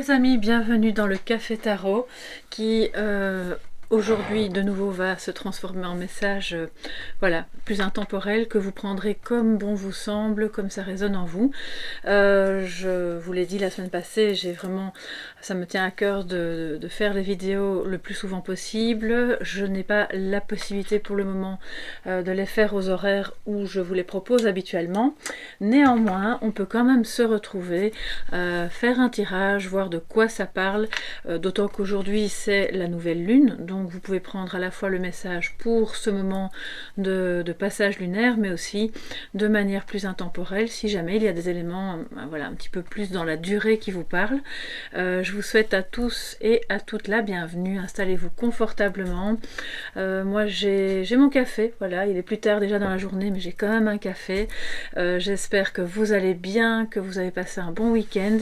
les amis, bienvenue dans le Café Tarot qui aujourd'hui de nouveau va se transformer en message voilà, plus intemporel que vous prendrez comme bon vous semble, comme ça résonne en vous. Je vous l'ai dit la semaine passée, ça me tient à cœur de faire les vidéos le plus souvent possible. Je n'ai pas la possibilité pour le moment de les faire aux horaires où je vous les propose habituellement. Néanmoins, on peut quand même se retrouver, faire un tirage, voir de quoi ça parle, d'autant qu'aujourd'hui c'est la nouvelle lune, donc vous pouvez prendre à la fois le message pour ce moment de passage lunaire, mais aussi de manière plus intemporelle, si jamais il y a des éléments voilà, un petit peu plus dans la durée qui vous parlent. Je vous souhaite à tous et à toutes la bienvenue, installez-vous confortablement. Moi j'ai mon café, voilà, il est plus tard déjà dans la journée, mais j'ai quand même un café. J'espère que vous allez bien, que vous avez passé un bon week-end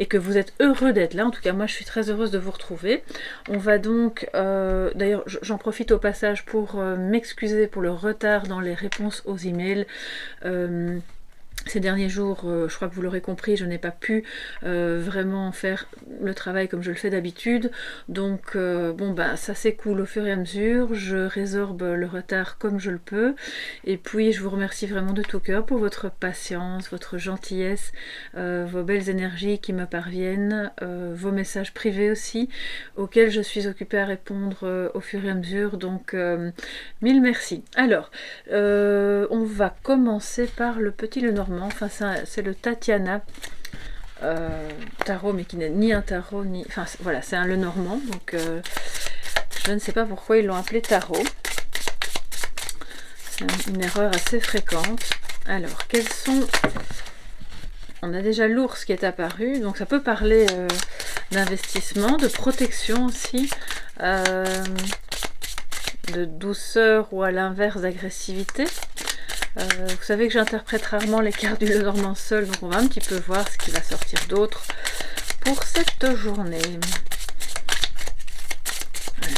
et que vous êtes heureux d'être là. En tout cas, moi je suis très heureuse de vous retrouver. On va donc, d'ailleurs j'en profite au passage pour m'excuser pour le retard dans les réponses aux emails. Ces derniers jours, je crois que vous l'aurez compris, je n'ai pas pu vraiment faire le travail comme je le fais d'habitude. Donc bon bah ça s'écoule au fur et à mesure, je résorbe le retard comme je le peux. Et puis je vous remercie vraiment de tout cœur pour votre patience, votre gentillesse, vos belles énergies qui me parviennent, vos messages privés aussi, auxquels je suis occupée à répondre au fur et à mesure. Donc mille merci. Alors, on va commencer par le petit Lenormand. Enfin, c'est le Tatiana tarot, mais qui n'est ni un tarot, ni... Enfin, voilà, c'est un Lenormand, donc je ne sais pas pourquoi ils l'ont appelé tarot. C'est une erreur assez fréquente. Alors, quels sont... On a déjà l'ours qui est apparu, donc ça peut parler d'investissement, de protection aussi, de douceur ou à l'inverse d'agressivité. Vous savez que j'interprète rarement les cartes du Lenormand seul, donc on va un petit peu voir ce qui va sortir d'autre pour cette journée. Voilà.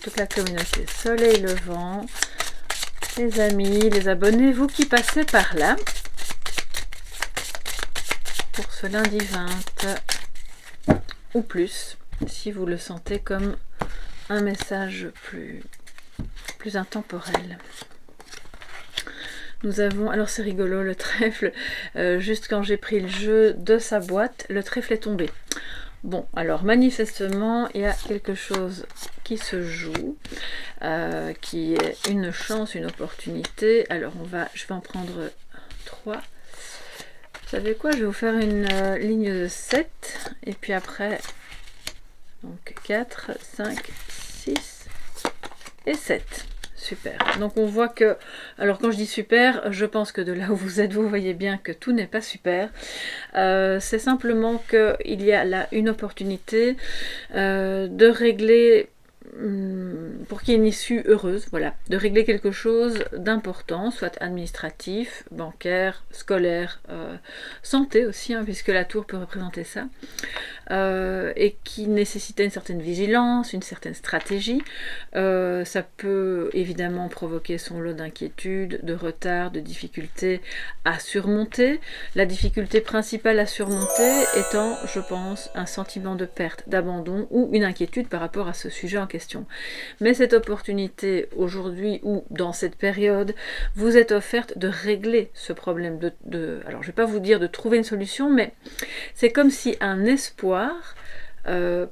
Toute la communauté Soleil Levant, les amis, les abonnés, vous qui passez par là, pour ce lundi 20 ou plus, si vous le sentez comme un message plus intemporel. Nous avons, alors c'est rigolo, le trèfle, juste quand j'ai pris le jeu de sa boîte, le trèfle est tombé. Bon, alors manifestement, il y a quelque chose qui se joue, qui est une chance, une opportunité. Alors je vais en prendre 3. Vous savez quoi, je vais vous faire une ligne de 7, et puis après, donc 4, 5, 6 et 7. Super. Donc on voit que, alors quand je dis super, je pense que de là où vous êtes, vous voyez bien que tout n'est pas super. C'est simplement qu'il y a là une opportunité de régler, pour qu'il y ait une issue heureuse, voilà, de régler quelque chose d'important, soit administratif, bancaire, scolaire, santé aussi, hein, puisque la tour peut représenter ça, et qui nécessitait une certaine vigilance, une certaine stratégie. Ça peut évidemment provoquer son lot d'inquiétudes, de retard, de difficultés à surmonter. La difficulté principale à surmonter étant, je pense, un sentiment de perte, d'abandon ou une inquiétude par rapport à ce sujet en question. Mais cette opportunité aujourd'hui ou dans cette période vous est offerte de régler ce problème alors je ne vais pas vous dire de trouver une solution, mais c'est comme si un espoir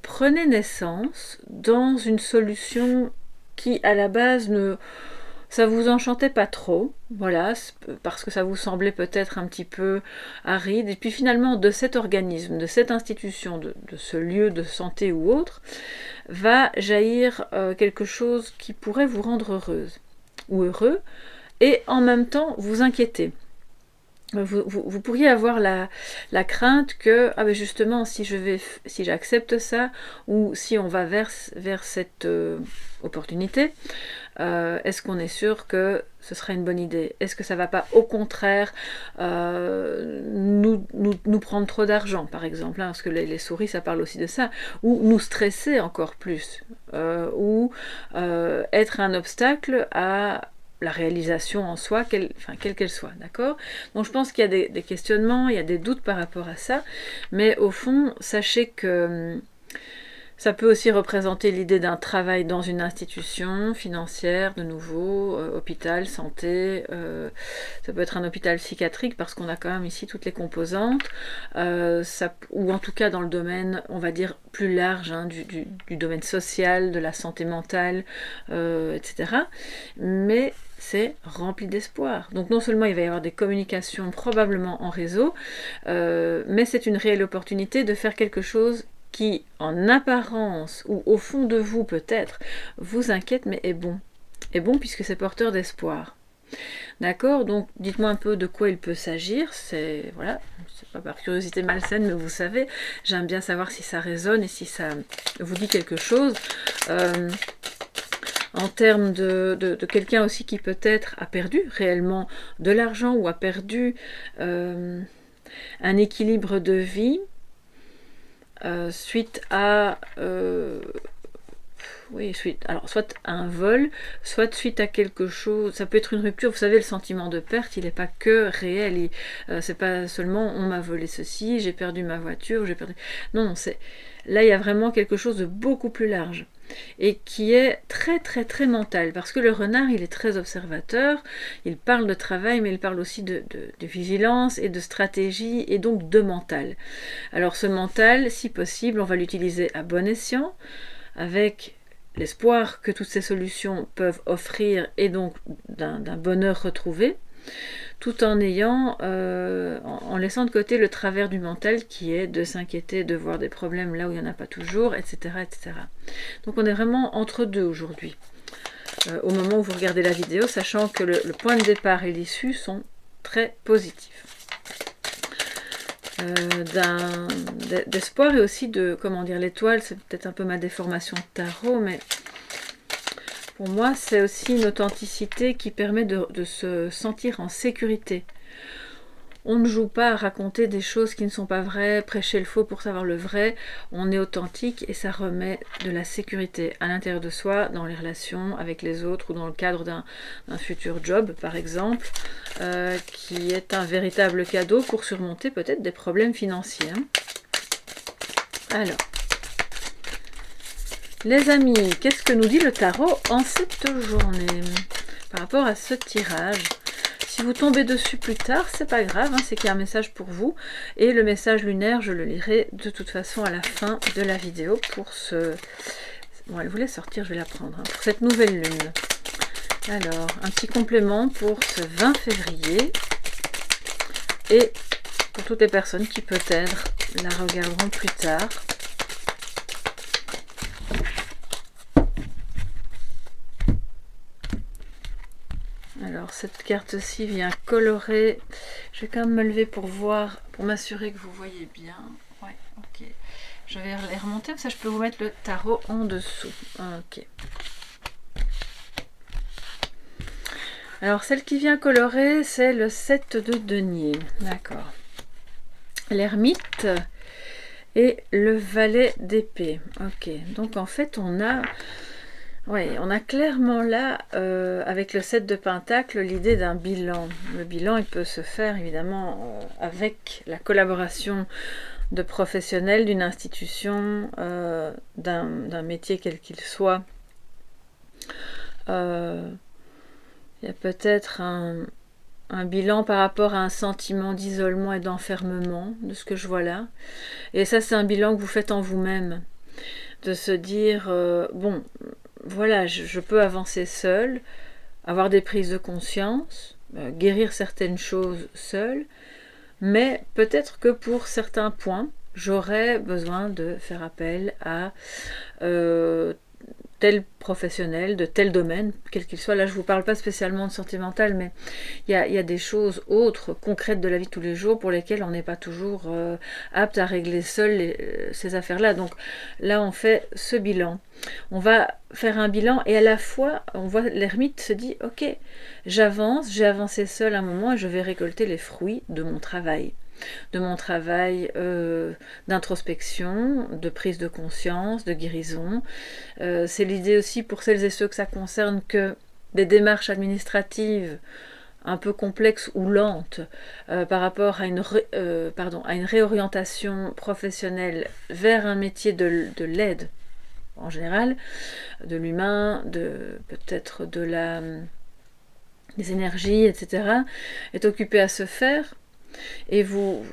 prenait naissance dans une solution qui à la base ça vous enchantait pas trop, voilà, parce que ça vous semblait peut-être un petit peu aride, et puis finalement de cet organisme, de cette institution, de ce lieu de santé ou autre, va jaillir quelque chose qui pourrait vous rendre heureuse ou heureux, et en même temps vous inquiéter. Vous pourriez avoir la crainte que, ah ben justement, si j'accepte ça, ou si on va vers cette opportunité, est-ce qu'on est sûr que ce sera une bonne idée? Est-ce que ça va pas au contraire nous prendre trop d'argent, par exemple, hein, parce que les souris ça parle aussi de ça, ou nous stresser encore plus, ou être un obstacle à la réalisation en soi, quelle qu'elle soit, d'accord? Donc je pense qu'il y a des questionnements, il y a des doutes par rapport à ça, mais au fond, sachez que ça peut aussi représenter l'idée d'un travail dans une institution financière, de nouveau, hôpital, santé, ça peut être un hôpital psychiatrique parce qu'on a quand même ici toutes les composantes, ou en tout cas dans le domaine, on va dire, plus large, hein, du domaine social, de la santé mentale, etc. Mais c'est rempli d'espoir. Donc non seulement il va y avoir des communications probablement en réseau, mais c'est une réelle opportunité de faire quelque chose qui, en apparence, ou au fond de vous peut-être, vous inquiète, mais est bon. Est bon puisque c'est porteur d'espoir. D'accord? Donc, dites-moi un peu de quoi il peut s'agir. C'est, voilà, c'est pas par curiosité malsaine, mais vous savez, j'aime bien savoir si ça résonne et si ça vous dit quelque chose. En termes de quelqu'un aussi qui peut-être a perdu réellement de l'argent ou a perdu un équilibre de vie, suite à alors soit à un vol, soit suite à quelque chose, ça peut être une rupture, vous savez, le sentiment de perte, il n'est pas que réel, c'est pas seulement on m'a volé ceci, j'ai perdu ma voiture, j'ai perdu... Non, là il y a vraiment quelque chose de beaucoup plus large, et qui est très très très mental, parce que le renard il est très observateur, il parle de travail, mais il parle aussi de vigilance et de stratégie, et donc de mental. Alors ce mental, si possible, on va l'utiliser à bon escient, avec l'espoir que toutes ces solutions peuvent offrir, et donc d'un bonheur retrouvé, tout en ayant, en laissant de côté le travers du mental qui est de s'inquiéter, de voir des problèmes là où il n'y en a pas toujours, etc., etc. Donc on est vraiment entre deux aujourd'hui, au moment où vous regardez la vidéo, sachant que le point de départ et l'issue sont très positifs. D'espoir et aussi de, comment dire, l'étoile, c'est peut-être un peu ma déformation de tarot, mais pour moi, c'est aussi une authenticité qui permet de se sentir en sécurité. On ne joue pas à raconter des choses qui ne sont pas vraies, prêcher le faux pour savoir le vrai. On est authentique et ça remet de la sécurité à l'intérieur de soi, dans les relations avec les autres ou dans le cadre d'un futur job, par exemple, qui est un véritable cadeau pour surmonter peut-être des problèmes financiers. Hein. Alors, les amis, qu'est-ce que nous dit le tarot en cette journée par rapport à ce tirage? Si vous tombez dessus plus tard, c'est pas grave, hein, c'est qu'il y a un message pour vous. Et le message lunaire, je le lirai de toute façon à la fin de la vidéo pour ce... Bon, elle voulait sortir, je vais la prendre, hein, pour cette nouvelle lune. Alors, un petit complément pour ce 20 février. Et pour toutes les personnes qui peut-être la regarderont plus tard. Alors cette carte-ci vient colorer, je vais quand même me lever pour voir, pour m'assurer que vous voyez bien. Ouais, ok. Je vais les remonter, comme ça je peux vous mettre le tarot en dessous. Ok. Alors celle qui vient colorer, c'est le 7 de denier. D'accord. L'ermite et le valet d'épée. Ok, donc en fait on a... Oui, on a clairement là, avec le 7 de Pentacle, l'idée d'un bilan. Le bilan, il peut se faire évidemment avec la collaboration de professionnels d'une institution, d'un métier quel qu'il soit. Il y a peut-être un bilan par rapport à un sentiment d'isolement et d'enfermement, de ce que je vois là. Et ça, c'est un bilan que vous faites en vous-même. De se dire, bon... Voilà, je peux avancer seule, avoir des prises de conscience, guérir certaines choses seule, mais peut-être que pour certains points, j'aurais besoin de faire appel à tel professionnel, de tel domaine, quel qu'il soit. Là, je ne vous parle pas spécialement de santé mentale, mais il y a des choses autres, concrètes de la vie de tous les jours, pour lesquelles on n'est pas toujours apte à régler seul ces affaires-là. Donc là, on fait ce bilan. On va faire un bilan et à la fois, on voit l'ermite se dit, ok, j'avance, j'ai avancé seul un moment et je vais récolter les fruits de mon travail. D'introspection, de prise de conscience, de guérison. C'est l'idée aussi pour celles et ceux que ça concerne que des démarches administratives un peu complexes ou lentes par rapport à à une réorientation professionnelle vers un métier de l'aide, en général, de l'humain, peut-être des énergies, etc., est occupé à se faire. Et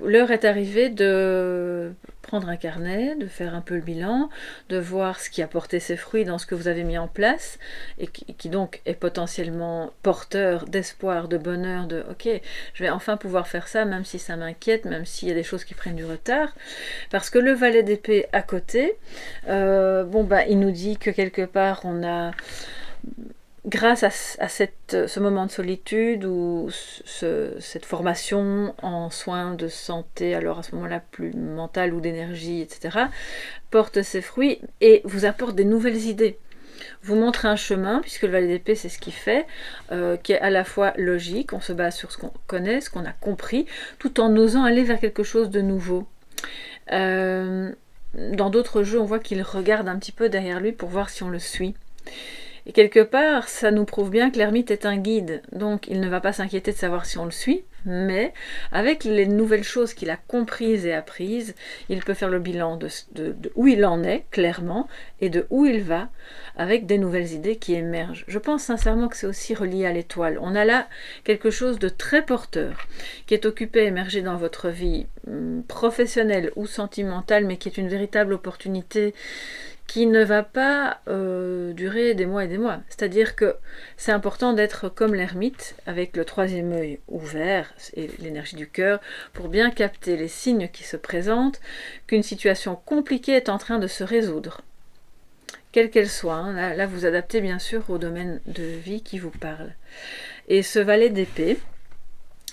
l'heure est arrivée de prendre un carnet, de faire un peu le bilan, de voir ce qui a porté ses fruits dans ce que vous avez mis en place, et qui donc est potentiellement porteur d'espoir, de bonheur, de ok, je vais enfin pouvoir faire ça, même si ça m'inquiète, même s'il y a des choses qui prennent du retard, parce que le valet d'épée à côté, il nous dit que quelque part on a grâce à ce moment de solitude ou cette formation en soins de santé, alors à ce moment-là plus mental ou d'énergie, etc., porte ses fruits et vous apporte des nouvelles idées. Vous montre un chemin, puisque le valet d'épée c'est ce qu'il fait, qui est à la fois logique, on se base sur ce qu'on connaît, ce qu'on a compris, tout en osant aller vers quelque chose de nouveau. Dans d'autres jeux, on voit qu'il regarde un petit peu derrière lui pour voir si on le suit. Et quelque part, ça nous prouve bien que l'ermite est un guide, donc il ne va pas s'inquiéter de savoir si on le suit, mais avec les nouvelles choses qu'il a comprises et apprises, il peut faire le bilan de où il en est, clairement, et de où il va, avec des nouvelles idées qui émergent. Je pense sincèrement que c'est aussi relié à l'étoile. On a là quelque chose de très porteur, qui est occupé à émerger dans votre vie professionnelle ou sentimentale, mais qui est une véritable opportunité qui ne va pas durer des mois et des mois. C'est-à-dire que c'est important d'être comme l'ermite, avec le troisième œil ouvert et l'énergie du cœur, pour bien capter les signes qui se présentent, qu'une situation compliquée est en train de se résoudre. Quelle qu'elle soit, hein. Là vous adaptez bien sûr au domaine de vie qui vous parle. Et ce valet d'épée,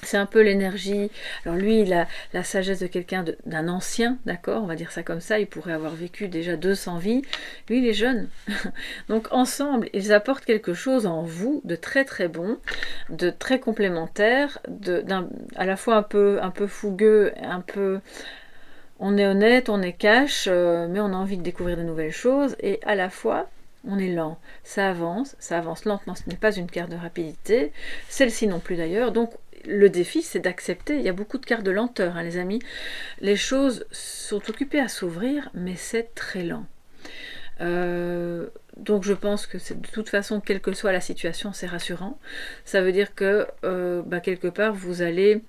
c'est un peu l'énergie. Alors lui, il a la sagesse de quelqu'un d'un ancien, d'accord, on va dire ça comme ça, il pourrait avoir vécu déjà 200 vies. Lui, il est jeune. Donc ensemble, ils apportent quelque chose en vous de très très bon, de très complémentaire, à la fois un peu fougueux, un peu... On est honnête, on est cash, mais on a envie de découvrir de nouvelles choses, et à la fois... On est lent, ça avance lentement, ce n'est pas une carte de rapidité, celle-ci non plus d'ailleurs, donc le défi c'est d'accepter, il y a beaucoup de cartes de lenteur, hein, les amis, les choses sont occupées à s'ouvrir, mais c'est très lent. Donc je pense que de toute façon, quelle que soit la situation, c'est rassurant, ça veut dire que quelque part vous allez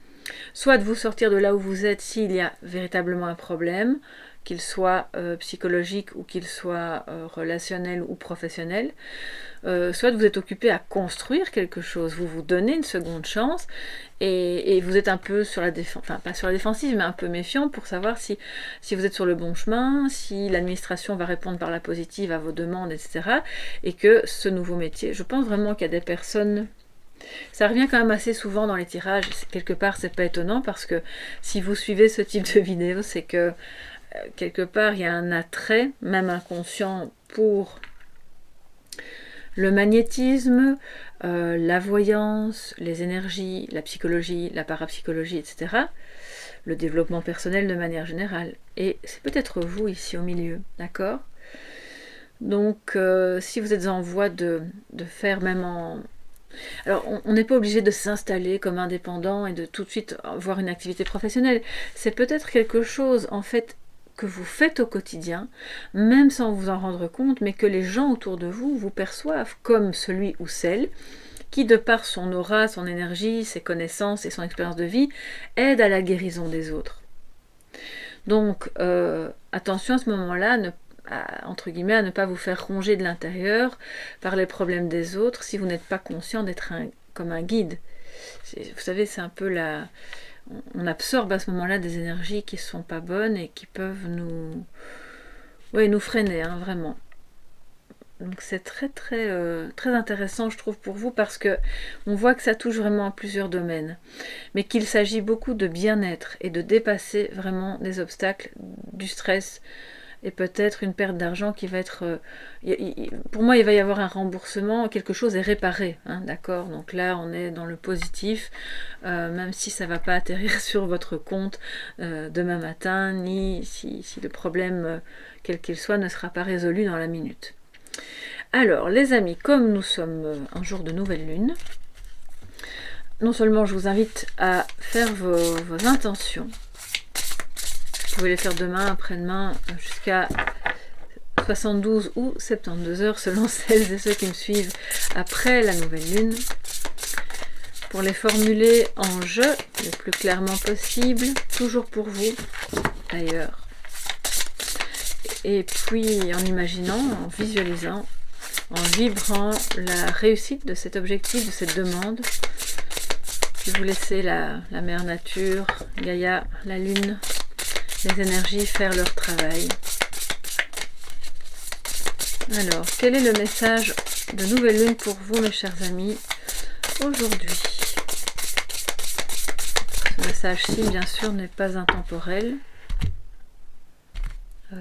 soit de vous sortir de là où vous êtes s'il y a véritablement un problème, qu'il soit psychologique ou qu'il soit relationnel ou professionnel, soit vous êtes occupé à construire quelque chose, vous vous donnez une seconde chance et vous êtes un peu sur la défensive, enfin pas sur la défensive mais un peu méfiant pour savoir si vous êtes sur le bon chemin, si l'administration va répondre par la positive à vos demandes, etc. Et que ce nouveau métier, je pense vraiment qu'il y a des personnes... Ça revient quand même assez souvent dans les tirages, quelque part c'est pas étonnant parce que si vous suivez ce type de vidéo, c'est que quelque part il y a un attrait, même inconscient, pour le magnétisme, la voyance, les énergies, la psychologie, la parapsychologie, etc. Le développement personnel de manière générale. Et c'est peut-être vous ici au milieu, d'accord? Donc si vous êtes en voie de faire même en... Alors, on n'est pas obligé de s'installer comme indépendant et de tout de suite avoir une activité professionnelle. C'est peut-être quelque chose, en fait, que vous faites au quotidien, même sans vous en rendre compte, mais que les gens autour de vous vous perçoivent comme celui ou celle qui, de par son aura, son énergie, ses connaissances et son expérience de vie, aide à la guérison des autres. Donc, attention à ce moment-là, entre guillemets, à ne pas vous faire ronger de l'intérieur par les problèmes des autres si vous n'êtes pas conscient d'être comme un guide. Vous savez, c'est un peu la... On absorbe à ce moment-là des énergies qui ne sont pas bonnes et qui peuvent nous freiner, hein, vraiment. Donc c'est très très très intéressant, je trouve, pour vous, parce que on voit que ça touche vraiment à plusieurs domaines, mais qu'il s'agit beaucoup de bien-être et de dépasser vraiment des obstacles, du stress, et peut-être une perte d'argent qui va être... pour moi, il va y avoir un remboursement, quelque chose est réparé, hein, d'accord? Donc là, on est dans le positif, même si ça ne va pas atterrir sur votre compte demain matin, ni si le problème, quel qu'il soit, ne sera pas résolu dans la minute. Alors, les amis, comme nous sommes un jour de nouvelle lune, non seulement je vous invite à faire vos intentions, vous pouvez les faire demain, après-demain, jusqu'à 72 ou 72 heures, selon celles et ceux qui me suivent après la nouvelle lune, pour les formuler en je, le plus clairement possible, toujours pour vous, d'ailleurs. Et puis en imaginant, en visualisant, en vibrant la réussite de cet objectif, de cette demande. Puis vous laissez la mère nature, Gaïa, la lune, les énergies faire leur travail. Alors, quel est le message de nouvelle lune pour vous, mes chers amis, aujourd'hui? Ce message-ci, bien sûr, n'est pas intemporel.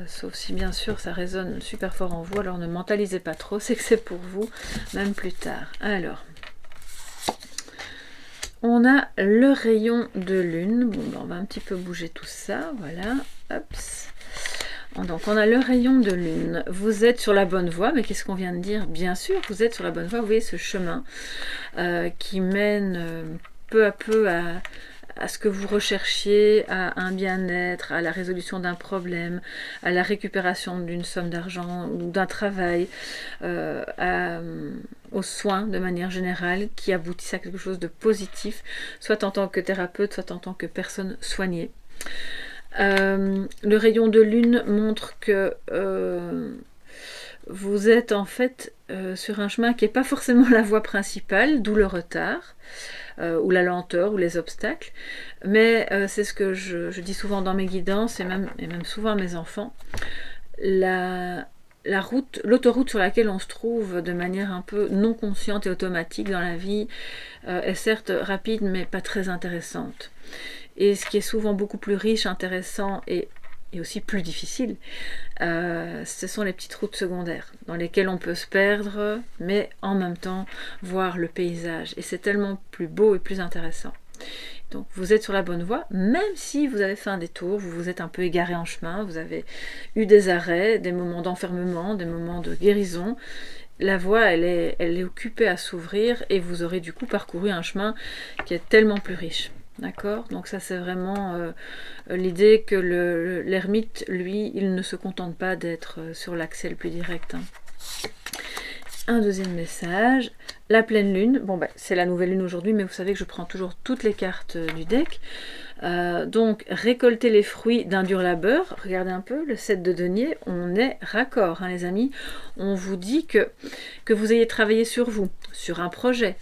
Sauf si bien sûr ça résonne super fort en vous, alors ne mentalisez pas trop, c'est que c'est pour vous, même plus tard. Alors, on a le rayon de lune, bon, ben, on va un petit peu bouger tout ça, voilà, hop. Donc on a le rayon de lune, vous êtes sur la bonne voie, mais qu'est-ce qu'on vient de dire? Bien sûr, vous êtes sur la bonne voie, vous voyez ce chemin qui mène peu à peu à ce que vous recherchiez, à un bien-être, à la résolution d'un problème, à la récupération d'une somme d'argent ou d'un travail, aux soins de manière générale, qui aboutissent à quelque chose de positif, soit en tant que thérapeute, soit en tant que personne soignée. Le rayon de lune montre que vous êtes en fait sur un chemin qui n'est pas forcément la voie principale, d'où le retard, ou la lenteur, ou les obstacles, mais c'est ce que je dis souvent dans mes guidances, et même souvent à mes enfants, l'autoroute sur laquelle on se trouve de manière un peu non consciente et automatique dans la vie est certes rapide, mais pas très intéressante. Et ce qui est souvent beaucoup plus riche, intéressant et aussi plus difficile, ce sont les petites routes secondaires dans lesquelles on peut se perdre, mais en même temps voir le paysage. Et c'est tellement plus beau et plus intéressant. Donc vous êtes sur la bonne voie, même si vous avez fait un détour, vous vous êtes un peu égaré en chemin, vous avez eu des arrêts, des moments d'enfermement, des moments de guérison. La voie, elle est occupée à s'ouvrir et vous aurez du coup parcouru un chemin qui est tellement plus riche. D'accord? Donc ça c'est vraiment l'idée que l'ermite, lui, il ne se contente pas d'être sur l'accès le plus direct. Hein. Un deuxième message, la pleine lune. Bon ben c'est la nouvelle lune aujourd'hui, mais vous savez que je prends toujours toutes les cartes du deck. Donc récolter les fruits d'un dur labeur. Regardez un peu le 7 de denier, on est raccord, hein, les amis. On vous dit que vous ayez travaillé sur vous, sur un projet,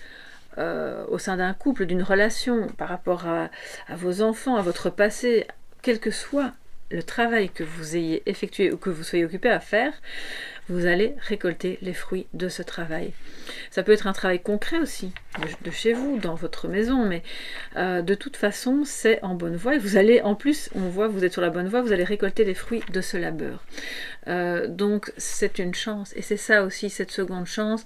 au sein d'un couple, d'une relation, par rapport à vos enfants, à votre passé, quel que soit le travail que vous ayez effectué ou que vous soyez occupé à faire, vous allez récolter les fruits de ce travail. Ça peut être un travail concret aussi, de chez vous, dans votre maison, mais de toute façon, c'est en bonne voie. Et vous allez, en plus, on voit que vous êtes sur la bonne voie, vous allez récolter les fruits de ce labeur. Donc, c'est une chance. Et c'est ça aussi, cette seconde chance,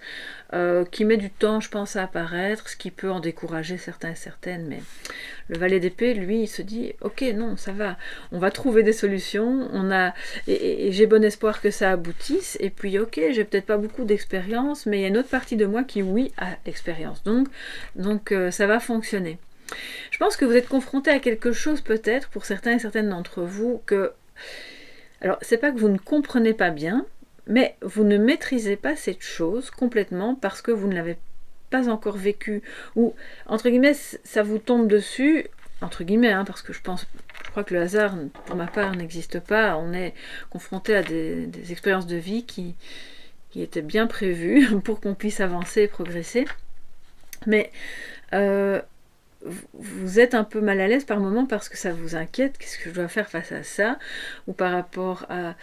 qui met du temps, je pense, à apparaître, ce qui peut en décourager certains et certaines, mais le valet d'épée, lui, il se dit « Ok, non, ça va, on va trouver des solutions, et j'ai bon espoir que ça aboutisse, et puis ok, j'ai peut-être pas beaucoup d'expérience, mais il y a une autre partie de moi qui, oui, a l'expérience, donc ça va fonctionner. » Je pense que vous êtes confronté à quelque chose, peut-être, pour certains et certaines d'entre vous, que... Alors, c'est pas que vous ne comprenez pas bien, mais vous ne maîtrisez pas cette chose complètement parce que vous ne l'avez pas encore vécu, ou entre guillemets ça vous tombe dessus, entre guillemets, hein, parce que je crois que le hasard pour ma part n'existe pas, on est confronté à des expériences de vie qui étaient bien prévues pour qu'on puisse avancer et progresser, mais vous êtes un peu mal à l'aise par moment parce que ça vous inquiète, qu'est-ce que je dois faire face à ça, ou par rapport à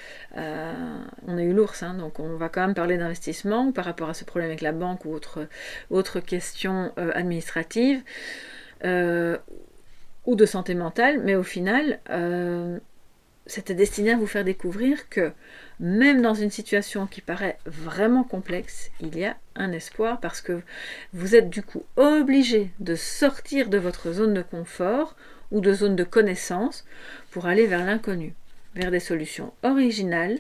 on a eu l'ours, hein, donc on va quand même parler d'investissement, ou par rapport à ce problème avec la banque ou autre question administrative, ou de santé mentale, mais au final, c'était destiné à vous faire découvrir que même dans une situation qui paraît vraiment complexe, il y a un espoir parce que vous êtes du coup obligé de sortir de votre zone de confort ou de zone de connaissance pour aller vers l'inconnu, vers des solutions originales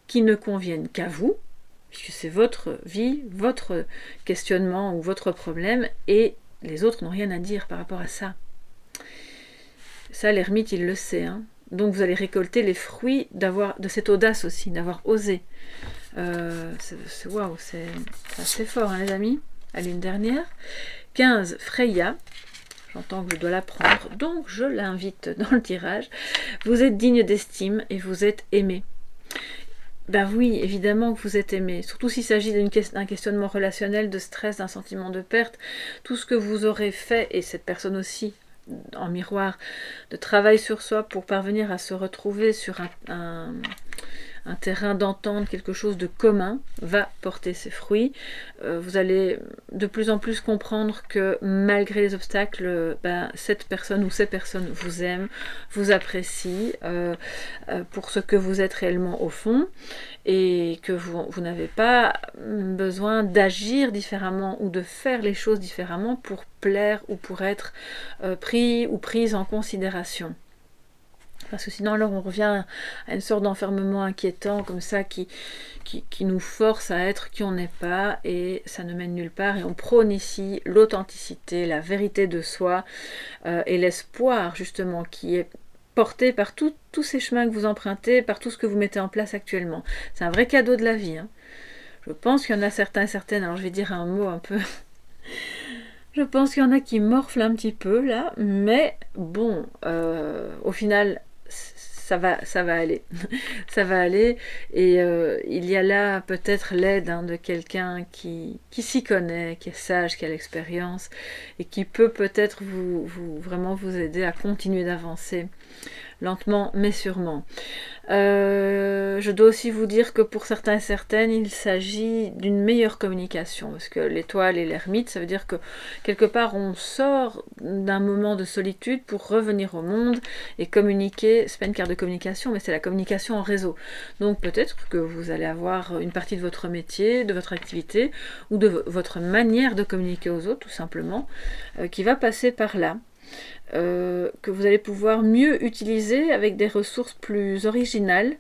qui ne conviennent qu'à vous, puisque c'est votre vie, votre questionnement ou votre problème, et les autres n'ont rien à dire par rapport à ça. Ça, l'ermite, il le sait. Hein. Donc vous allez récolter les fruits de cette audace aussi, d'avoir osé. Waouh, c'est assez fort, hein, les amis. Allez, une dernière. 15, Freya. J'entends que je dois la prendre, donc je l'invite dans le tirage. Vous êtes digne d'estime et vous êtes aimé. Ben oui, évidemment que vous êtes aimé, surtout s'il s'agit d'un questionnement relationnel, de stress, d'un sentiment de perte, tout ce que vous aurez fait, et cette personne aussi, en miroir, de travail sur soi pour parvenir à se retrouver sur un terrain d'entente, quelque chose de commun, va porter ses fruits. Vous allez de plus en plus comprendre que malgré les obstacles, cette personne ou ces personnes vous aiment, vous apprécient pour ce que vous êtes réellement au fond, et que vous n'avez pas besoin d'agir différemment ou de faire les choses différemment pour plaire ou pour être pris ou prise en considération. Parce que sinon, alors on revient à une sorte d'enfermement inquiétant, comme ça, qui nous force à être qui on n'est pas, et ça ne mène nulle part. Et on prône ici l'authenticité, la vérité de soi, et l'espoir, justement, qui est porté par tous ces chemins que vous empruntez, par tout ce que vous mettez en place actuellement. C'est un vrai cadeau de la vie. Hein. Je pense qu'il y en a certains et certaines, alors je vais dire un mot un peu... Je pense qu'il y en a qui morflent un petit peu, là, mais bon, au final... ça va aller. Ça va aller. Et il y a là peut-être l'aide de quelqu'un qui s'y connaît, qui est sage, qui a l'expérience, et qui peut peut-être vraiment vous aider à continuer d'avancer. Lentement mais sûrement. Je dois aussi vous dire que pour certains et certaines, il s'agit d'une meilleure communication, parce que l'étoile et l'ermite, ça veut dire que quelque part on sort d'un moment de solitude pour revenir au monde et communiquer. C'est pas une carte de communication, mais c'est la communication en réseau. Donc peut-être que vous allez avoir une partie de votre métier, de votre activité, ou de votre manière de communiquer aux autres, tout simplement, qui va passer par là. Que vous allez pouvoir mieux utiliser avec des ressources plus originales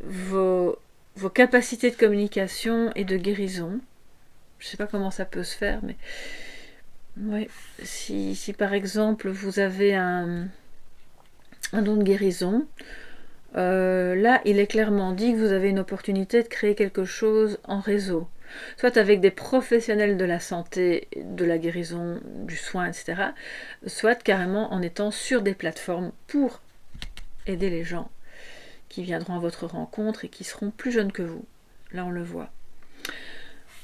vos capacités de communication et de guérison. Je ne sais pas comment ça peut se faire, mais ouais. Si par exemple vous avez un don de guérison, là il est clairement dit que vous avez une opportunité de créer quelque chose en réseau. Soit avec des professionnels de la santé, de la guérison, du soin, etc. Soit carrément en étant sur des plateformes pour aider les gens qui viendront à votre rencontre et qui seront plus jeunes que vous. Là, on le voit.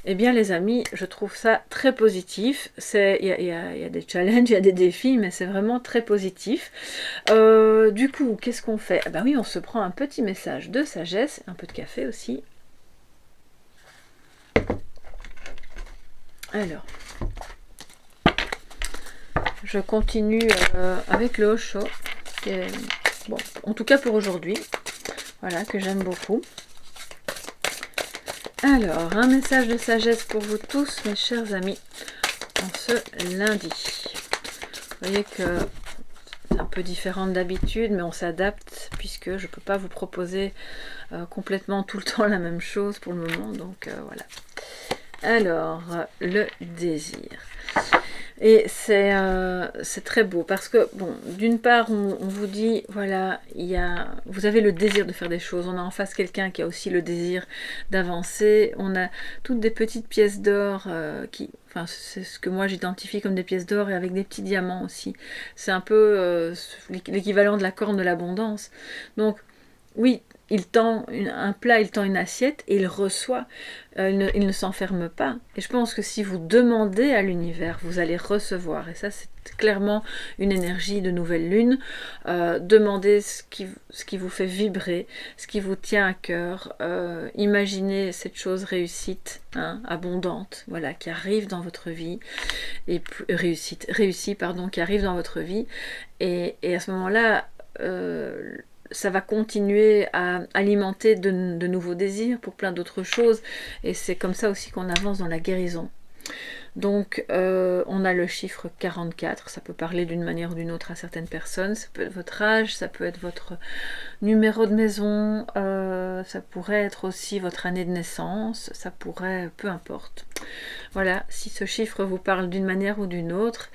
Eh bien, les amis, je trouve ça très positif. Il y a des challenges, il y a des défis, mais c'est vraiment très positif. Du coup, qu'est-ce qu'on fait ? Ben oui, on se prend un petit message de sagesse, un peu de café aussi. Alors, je continue avec le Osho, qui est, bon, en tout cas pour aujourd'hui, voilà, que j'aime beaucoup. Alors, un message de sagesse pour vous tous, mes chers amis, en ce lundi. Vous voyez que c'est un peu différent d'habitude, mais on s'adapte, puisque je ne peux pas vous proposer complètement tout le temps la même chose pour le moment, donc voilà. Alors, le désir. Et c'est très beau parce que, bon, d'une part, on vous dit, voilà, vous avez le désir de faire des choses. On a en face quelqu'un qui a aussi le désir d'avancer. On a toutes des petites pièces d'or enfin, c'est ce que moi j'identifie comme des pièces d'or et avec des petits diamants aussi. C'est un peu l'équivalent de la corne de l'abondance. Donc, oui, il tend un plat, il tend une assiette et il reçoit. Il ne s'enferme pas. Et je pense que si vous demandez à l'univers, vous allez recevoir. Et ça, c'est clairement une énergie de nouvelle lune. Demandez ce qui vous fait vibrer, ce qui vous tient à cœur. Imaginez cette chose réussite, abondante, voilà, qui arrive dans votre vie. Et réussie, qui arrive dans votre vie. Et à ce moment-là, ça va continuer à alimenter de nouveaux désirs pour plein d'autres choses, et c'est comme ça aussi qu'on avance dans la guérison. Donc on a le chiffre 44, ça peut parler d'une manière ou d'une autre à certaines personnes, ça peut être votre âge, ça peut être votre numéro de maison, ça pourrait être aussi votre année de naissance, ça pourrait, peu importe. Voilà, si ce chiffre vous parle d'une manière ou d'une autre,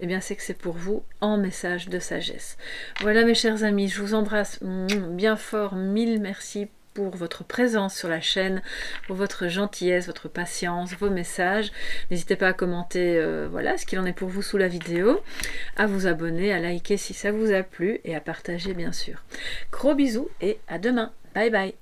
eh bien c'est que c'est pour vous en message de sagesse. Voilà mes chers amis, je vous embrasse bien fort, mille merci pour votre présence sur la chaîne, pour votre gentillesse, votre patience, vos messages. N'hésitez pas à commenter voilà, ce qu'il en est pour vous sous la vidéo, à vous abonner, à liker si ça vous a plu et à partager bien sûr. Gros bisous et à demain. Bye bye.